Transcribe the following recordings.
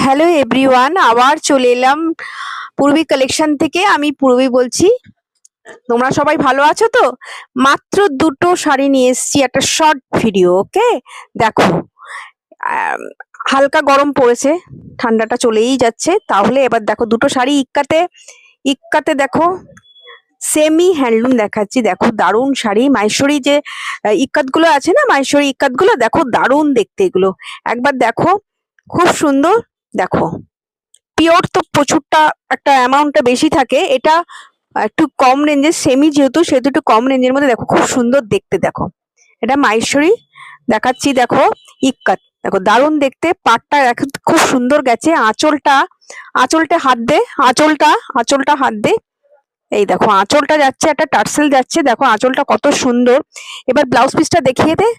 Hello everyone, আবার চলে এলাম পূর্বী কালেকশন থেকে। আমি পূর্বী বলছি। তোমরা সবাই ভালো আছো তো? মাত্র দুটো শাড়ি নিয়ে এসেছি, একটা শর্ট ভিডিও। ওকে, দেখো। আম, হালকা গরম পড়েছে, ঠান্ডাটা চলেই যাচ্ছে। তাহলে এবার দেখো দুটো শাড়ি ইক্কাতে ইক্কাতে দেখো, সেমি হ্যান্ডলুম দেখাচ্ছি। দেখো দারুণ শাড়ি, মাহেশ্বরী যে ইক্কাত গুলো আছে না, মাহেশ্বরী ইক্কাত গুলো দেখো, দারুণ দেখতে এগুলো। একবার দেখো, খুব সুন্দর। দেখো, পিওর তো প্রচুরটা, একটা অ্যামাউন্টটা বেশি থাকে। এটা একটু কম রেঞ্জের, সেমি যেহেতু সেহেতু একটু কম রেঞ্জের মধ্যে। দেখো খুব সুন্দর দেখতে। দেখো এটা মাহেশ্বরী দেখাচ্ছি। দেখো ইক্কাত, দেখো দারুণ দেখতে। পাটটা দেখো খুব সুন্দর গেছে। আঁচলটা, আঁচলটা হাত দে, আঁচলটা হাত দে। এই দেখো আঁচলটা যাচ্ছে, একটা টার্সেল যাচ্ছে। দেখো আঁচলটা কত সুন্দর। এবার ব্লাউজ পিসটা দেখিয়ে দে,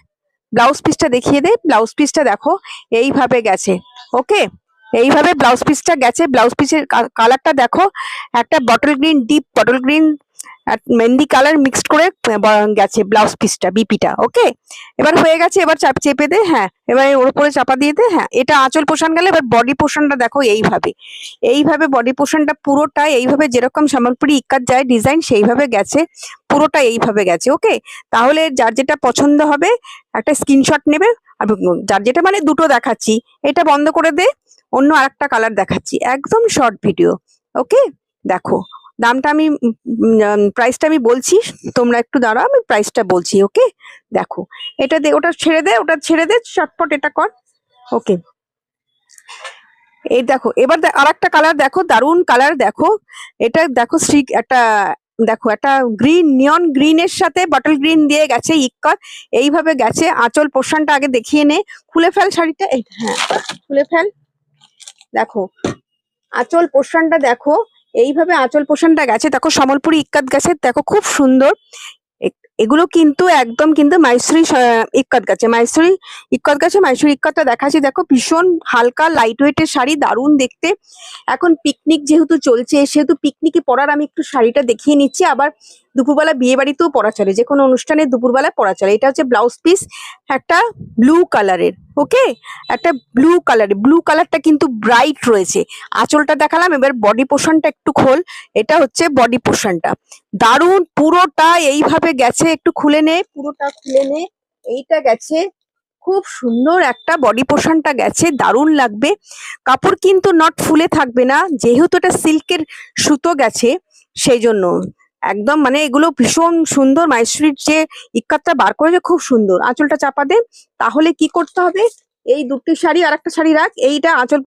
ব্লাউজ পিসটা দেখিয়ে দে। ব্লাউজ পিসটা দেখো এইভাবে গেছে। ওকে, এইভাবে ব্লাউজ পিসটা গেছে। ব্লাউজ পিসের কালারটা দেখো, একটা bottle green, deep bottle green mehendi colour mixed করে গেছে ব্লাউজ পিসটা, বিপিটা। ওকে, এবার হয়ে গেছে। এবার চেপে দে। হ্যাঁ, এবার ওর উপরে চাপা দিয়ে দে। হ্যাঁ, এটা আঁচল পোষণ গেলে। এবার বডি পোষণটা দেখো এইভাবে, এইভাবে বডি পোষণটা পুরোটা এইভাবে, যেরকম সম্বলপুরি ইক্কাত যায় ডিজাইন সেইভাবে গেছে, পুরোটা এইভাবে গেছে। ওকে, তাহলে যার যেটা পছন্দ হবে একটা স্ক্রিনশট নেবে। আর যার যেটা, মানে দুটো দেখাচ্ছি, এটা বন্ধ করে দে, অন্য আরেকটা কালার দেখাচ্ছি। একদম শর্ট ভিডিও। ওকে, দেখো দামটা আমি, প্রাইসটা আমি বলছি, তোমরা একটু দাঁড়াও, আমি প্রাইসটা বলছি। ওকে, দেখো এটা দে, ওটা ছেড়ে দে, ওটা ছেড়ে দে, চটপট এটা কর। ওকে, এই দেখো এবার আরেকটা কালার দেখো, দারুণ কালার। দেখো এটা দেখো, একটা দেখো, একটা গ্রিন, নিয়ন গ্রিনের সাথে বটল গ্রিন দিয়ে গেছে ইক্কাত, এইভাবে গেছে। আঁচল পোর্শনটা আগে দেখিয়ে নে, খুলে ফেল শাড়িটা। এই হ্যাঁ, খুলে ফেল। দেখো আঁচল পোর্শনটা দেখো, এইভাবে আঁচল পোর্শনটা গেছে। দেখো সম্বলপুরি ইক্কাত গেছে, দেখো খুব সুন্দর। এগুলো কিন্তু একদম কিন্তু মাহেশ্বরী ইক্কাত গেছে, মাহেশ্বরী ইক্কাত গেছে। মাহেশ্বরী ইক্কাতটা দেখাচ্ছি। দেখো ভীষণ হালকা লাইট ওয়েটের শাড়ি, দারুণ দেখতে। এখন পিকনিক যেহেতু চলছে, সেহেতু পিকনিকে পরার আমি একটু শাড়িটা দেখিয়ে নিচ্ছি। আবার দুপুরবেলা বিয়ে বাড়িতেও পরা চলে, যে কোনো অনুষ্ঠানে দুপুরবেলা পরা চলে। এটা হচ্ছে ব্লাউজ পিস, একটা ব্লু কালারের। ওকে, একটা ব্লু কালারের, ব্লু কালারটা কিন্তু ব্রাইট রয়েছে। আঁচলটা দেখালাম, এবার বডি পোর্শনটা একটু খোল। এটা হচ্ছে বডি পোর্শনটা, দারুণ পুরোটা এইভাবে গেছে। একটু খুলে নে, পুরোটা খুলে নে। এইটা গেছে, খুব সুন্দর একটা বডি পোর্শনটা গেছে, দারুণ লাগবে। কাপড় কিন্তু নট ফুলে থাকবে না, যেহেতু এটা সিল্কের সুতো গেছে, সেই জন্য একদম মানে এগুলো ভীষণ সুন্দর। মাহেশ্বরীর যে ইক্কাতটা বার করেছে খুব সুন্দর। আঁচলটা চাপা দে। তাহলে কি করতে হবে, এই দুটি শাড়ি আর একটা শাড়ি রাখ, এইটা আঁচল